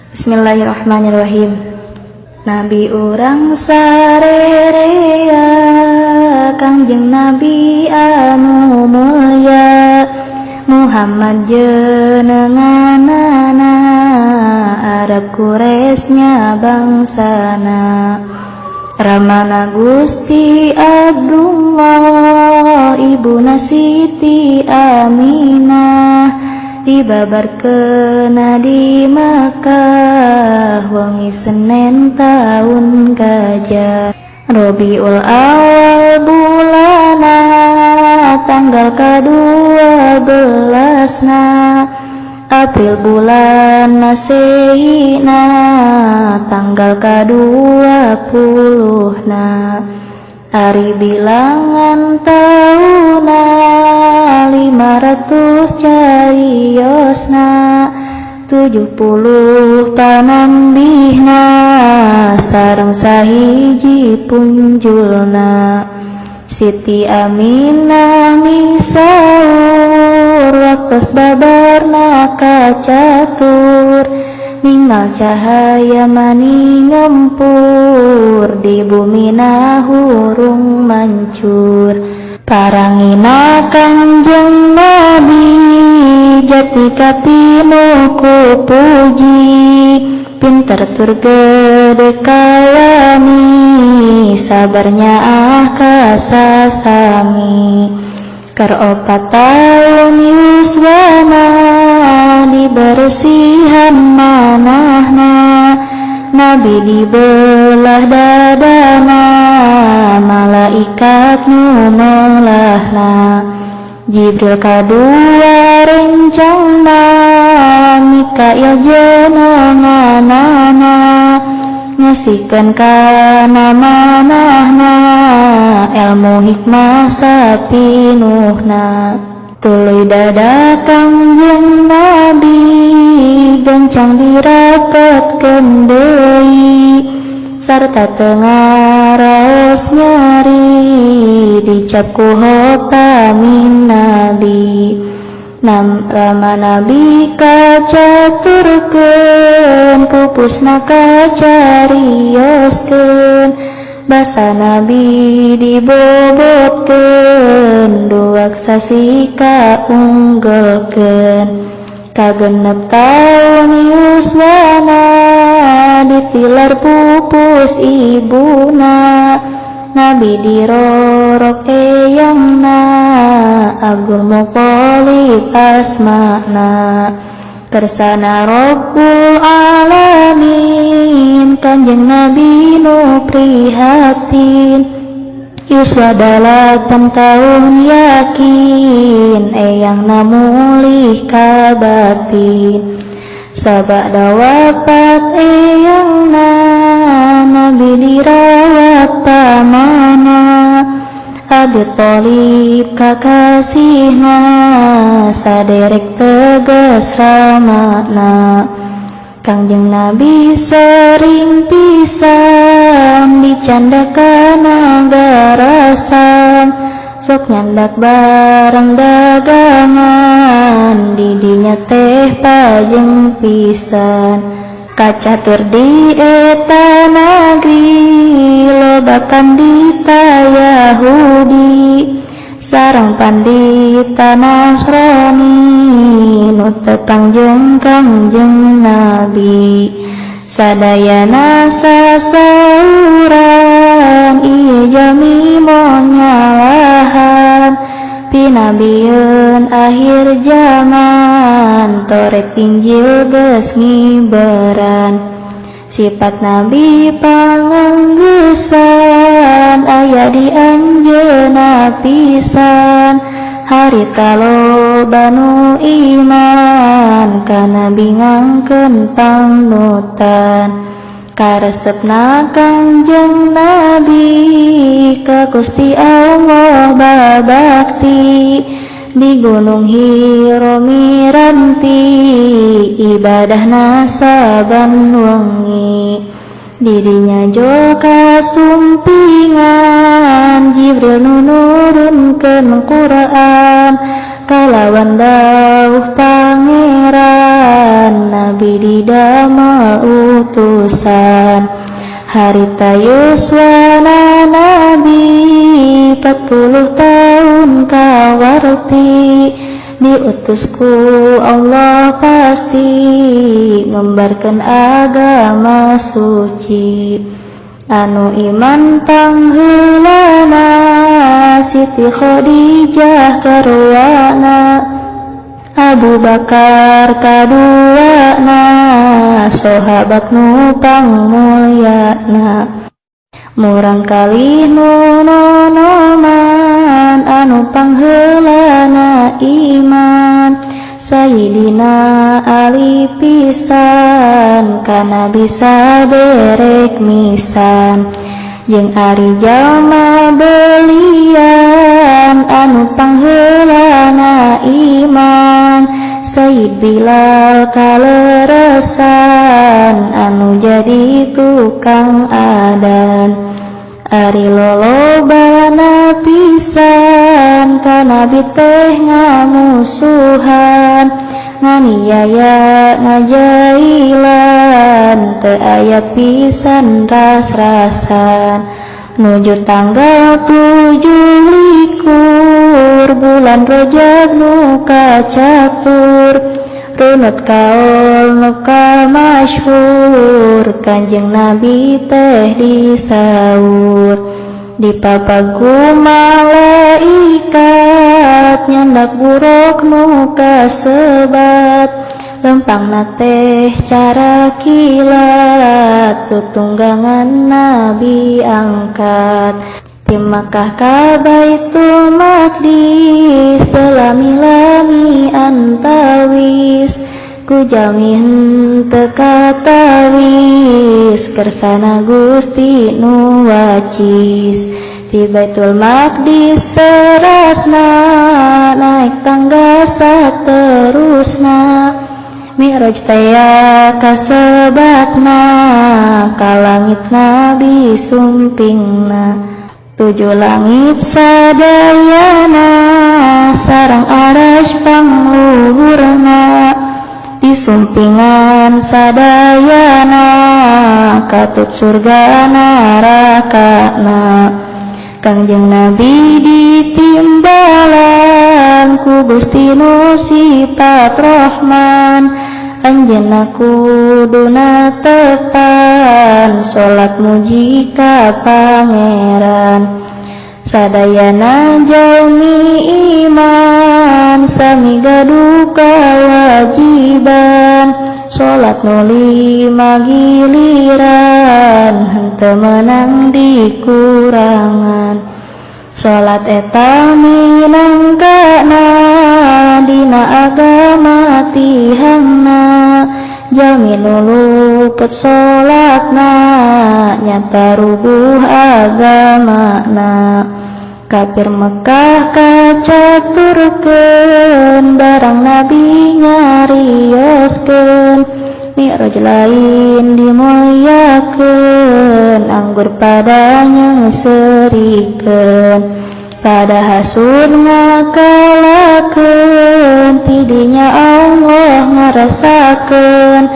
Bismillahirrahmanirrahim. Nabi urang sarerea Kangjeng Nabi anu mulya Muhammad jenenganana Arab Quraisnya bangsana Ramana Gusti Abdullah Ibuna Siti Aminah dibabarkeun di Makkah wengi Senin tahun Gajah Rabiul Awal bulana tanggal ke-12 April bulan Masehina tanggal ke-20 Ari bilangan tauna 500 cariosna 70 panambihna sareng sahiji punjulna Siti Aminah misaur waktos babarna kacatur ninggal cahaya mani ngempur di bumi hurung mancur parangina Kangjeng Nabi jati kapinuku puji pinter tur gede kalami sabarnya kasasami Ker 4 tahun yuswana dibersihan manahna Nabi dibelah dadana malaikat nu melahna Jibril kadua rencana Mikail jenenganana ngasihkan kana manahna ilmu hikmah sapinuhna tuluy dada Kangjeng Nabi gancang dirapetkeun deui sarta tengah raos nyari dicap ku hotamin Nabi Rama Nabi kacaturkeun pupusna kacarioskeun basa Nabi dibobotkeun dua sasi kaunggulkeun kagenep taun yuswana ditilar pupus ibuna Nabi dirorok eyangna Abdul Muthalib asmana kersana Rabbul Alamin Kanjeng Nabi nu prihatin yuswa dalatan tahun yakin eyang namulih kabatin sabada wafat eyangna Nabi dirawat pamana Abi Thalib kakasihna saderek tegas ramana Kangjeng Nabi sering pisan dicandakan garasan sok nyandak bareng dagangan didinya teh pajeng pisan kacatur di eta negeri loba pandita Yahudi sareng pandita Nasrani nu tepang jeung Kangjeng Nabi sadayana sasauran ieu jami moal nyalahan pinabieun akhir zaman torek Injil geus ngiberan sifat Nabi panganggesan aya di anjeunna pisan harita loba nu iman ka Nabi ngangkeun pangnutan karesepna Kangjeng Nabi ka Gusti Allah babakti di Gunung Hiro miranti ibadahna saban wengi didinya joka sumpingan Jibril nurunkeun Quran kalawan dawuh pangeran nabi didamel utusan harita yuswana nabi 40 tahun kawarti diutusku Allah pasti ngembarkan agama suci anu iman pangheulana Siti Khadijah garwana Abu Bakar kaduana sahabat nu pangmulyana murang kalih nu nonoman anu pangheulana iman Sayyidina Ali pisan kana bisa derek misan jeung ari jalma belian anu pangheulana iman Sayyid Bilal kaleresan anu jadi tukang adan ari lolobana pisan ka nabi teh ngamusuhan nganiaya ngajailan teu aya pisan ras-rasan nuju tanggal 7 likur bulan Rajab nu kacatur runut kaul nu masyhur Kanjeng Nabi teh disaur dipapagu malaikat nyandak buruk nu kasebat lempangna teh cara kilat tutunggangan Nabi angkat di Makkah ka Baitul Maqdis telami-lami antawis ku jalmi henteu katawis kersana Gusti nu wacis di Baitul Maqdis terasna naik tangga saterusna Mi'raj taya kasebatna ka langit Nabi sumpingna 7 langit sadayana sareng arasy pangluhurna disumpingan sadayana katut surga narakana Kangjeng Nabi ditimbalan ku Gusti nu sifat Rahman anjeunna kuduna tepan salat muji ka pangeran sadayana jalmi iman sami gaduh kewajiban salat nu 5 giliran henteu menang dikurangan salat eta minangkana dina agama tihangna jalmi nu luput salatna nyata rubuh agamana kafir Mekah kacaturkeun barang Nabi nyarioskeun Mi'raj lain dimuliakeun anggur padanya ngeserikeun pada hasud ngakalakeun tidinya Allah ngarasakeun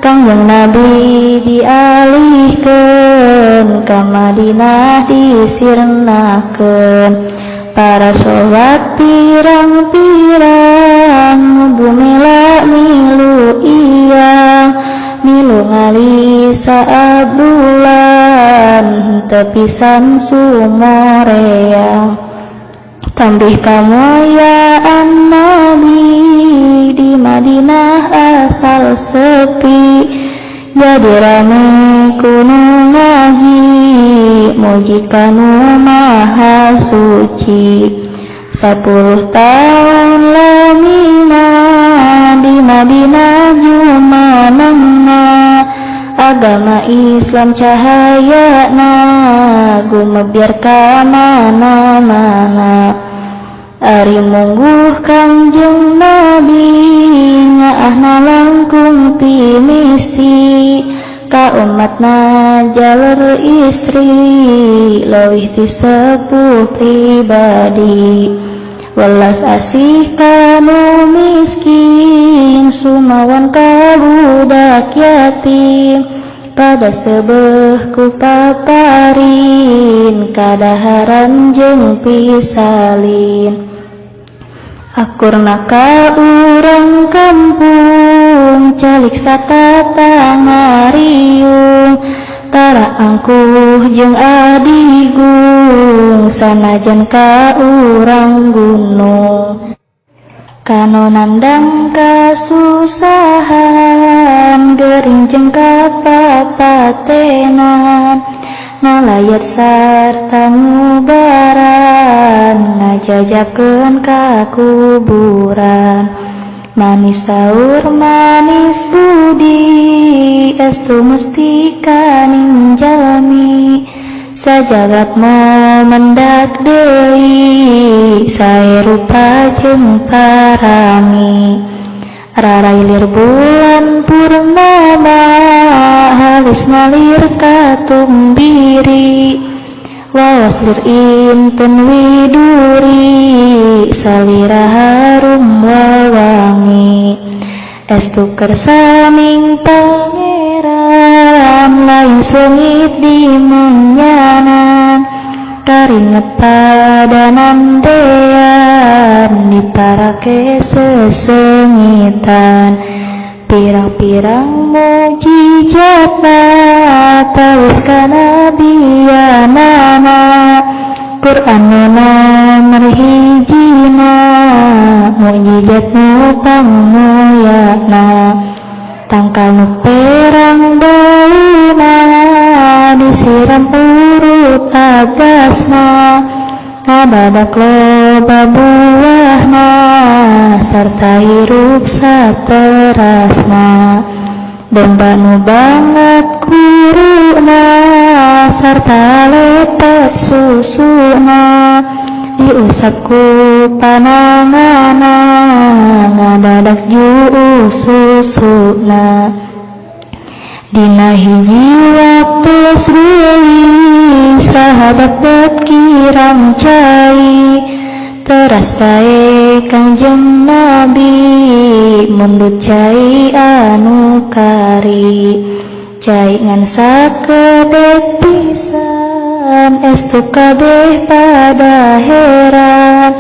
Kangjeng Nabi dialihkeun ka Madinah disirnakeun para sahabat pirang-pirang bumela milu iyang milu ngalisa abdulan tepisan sumoreang tambih kemuliaan Nabi di Madinah asal sepi jadi rame kuno ngaji muji kanu maha suci 10 tahun lamina di Madinah jumanengna agama Islam cahayana gumebyar ka mana-mana ari mungguh Kangjeng Nabi nyaahna langkung ti misti ka umatna jalur istri leuwih ti sepuh pribadi welas asih kanu miskin, sumawan ka budak yatim, pada sebeh ku paparin, kadaharan jeung pisalin. Akurna ka urang kampung, calik satata ngariung, tara angkuh jeung adigung, sanajan ka urang gunung. Kanu nandang kasusahan, gering jeung kapapatenan, nalayat sarta ngubaran, ngajajakeun ka kuburan. Manis saur manis budi, estu musti kaning jalmi, sajagat mau mendak deui, sae rupa jeung parangi. Rarailir bulan purnama, halis ngalir katumbiri, wawas lir inten widuri, salira harum wawangi. Estu kersaning pangeran, lain sengit di menyanan, karinget padanan dean, diparake sesengitan. Pirang-pirang mujizatna, tawis kanabiyanana, Qur'anna nomor hijina, mujizat nu pangmulyana. Tangkal nu perang dauna, disiram urut agasna, ngabadak loba buahna, sarta hirup saterasna. Domba nu banget kuruna, sarta lepet susuna, diusap ku panangana, ngabadak juu susuna. Dina hiji waktu sreui, sahabat bet kirang cai, teras bae Kangjeng Nabi, mundut cai anu kari. Cai ngan sakedek pisan, estu kabeh pada heran,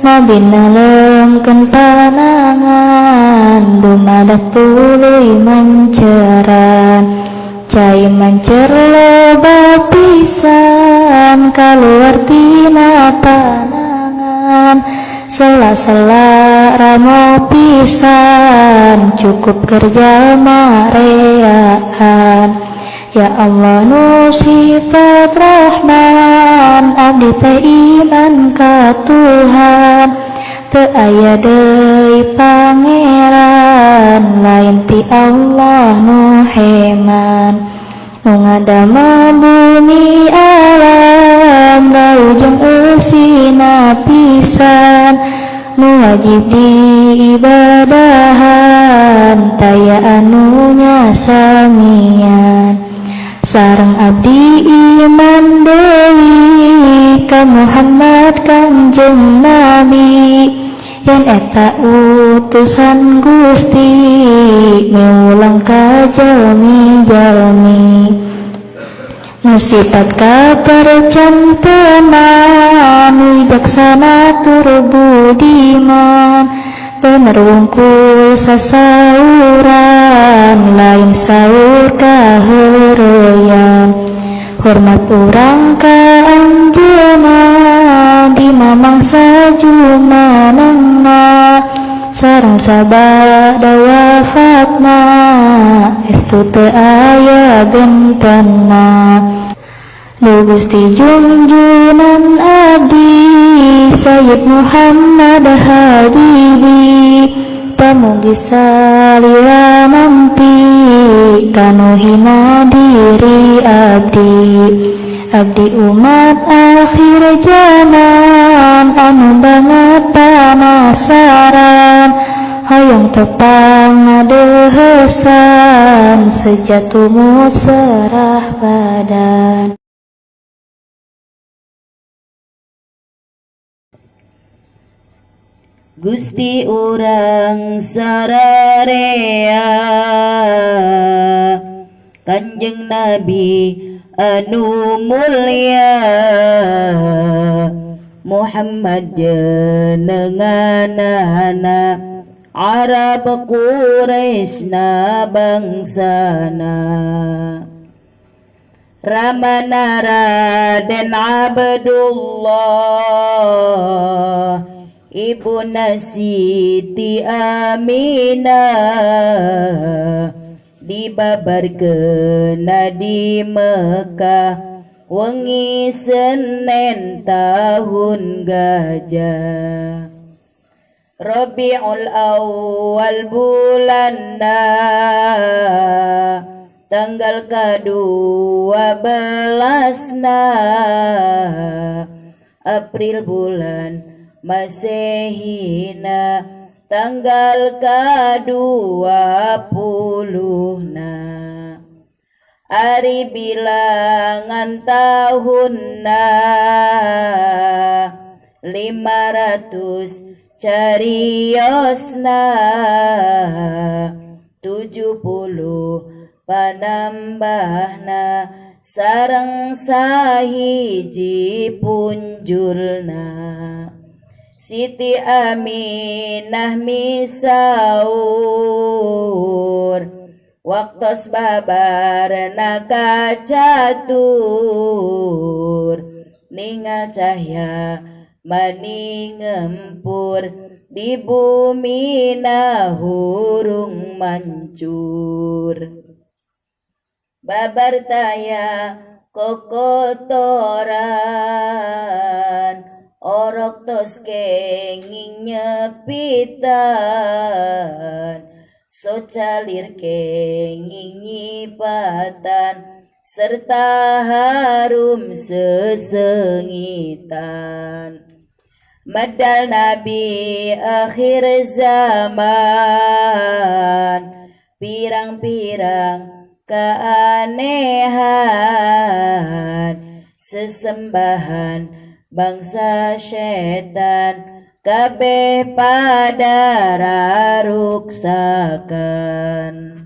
Nabi nalengkeun panangan, dumadak tuluy manceran. Cai mancer loba pisan, kaluar tina panangan, sela-sela ramo pisan, cukup kerja mareaan. Ya Allah nu sifat Rahman, abdi teh iman ka Tuhan, teu aya deui pangeran, lain ti Allah nu heman. Nu ngadama bumi alam, rau jeung eusina pisan, nu wajib diibadahan, taya anu nya samian. Sareng abdi iman deui ka Muhammad Kangjeng Nabi, yen eta utusan Gusti, miulang ka jalmi-jalmi. Nu sifat kapercantenan, wijaksana tur budiman, bener wungkul sasauran, lain saur kaheureyan. Hormat urang ka anjeunna, di mamangsa jumanengna, sareng sabada wafatna, estu teu aya bentenna. Duh Gusti junjunan abdi, Sayyid Muhammad Habibi, pamugi salira nampi, kanu hina diri abdi. Abdi umat akhir zaman, anu banget panasaran, hoyong tepang ngadehesan, sejatumu serah badan. Gusti urang sararea Kanjeng Nabi anu mulia Muhammad jenenganana Arab Quraisy bangsana Ramana Raden Abdullah Ibuna Siti Aminah dibabarkeun di Mekah wengi Senen tahun gajah Rabiul Awal bulanna tanggal ke-12 April bulan Masehina tanggal ke-20 Ari bilangan tahunna 500 cariosna 70 panambahna sareng sahiji punjulna Siti Aminah misaur waktos babarna kacatur ningal cahya mani ngempur di bumi hurung mancur babar taya kokotoran orok tos kenging nyepitan so calir kenging nyipatan serta harum sesengitan medal Nabi akhir zaman pirang-pirang keanehan sesembahan bangsa setan kabeh pada raruksakan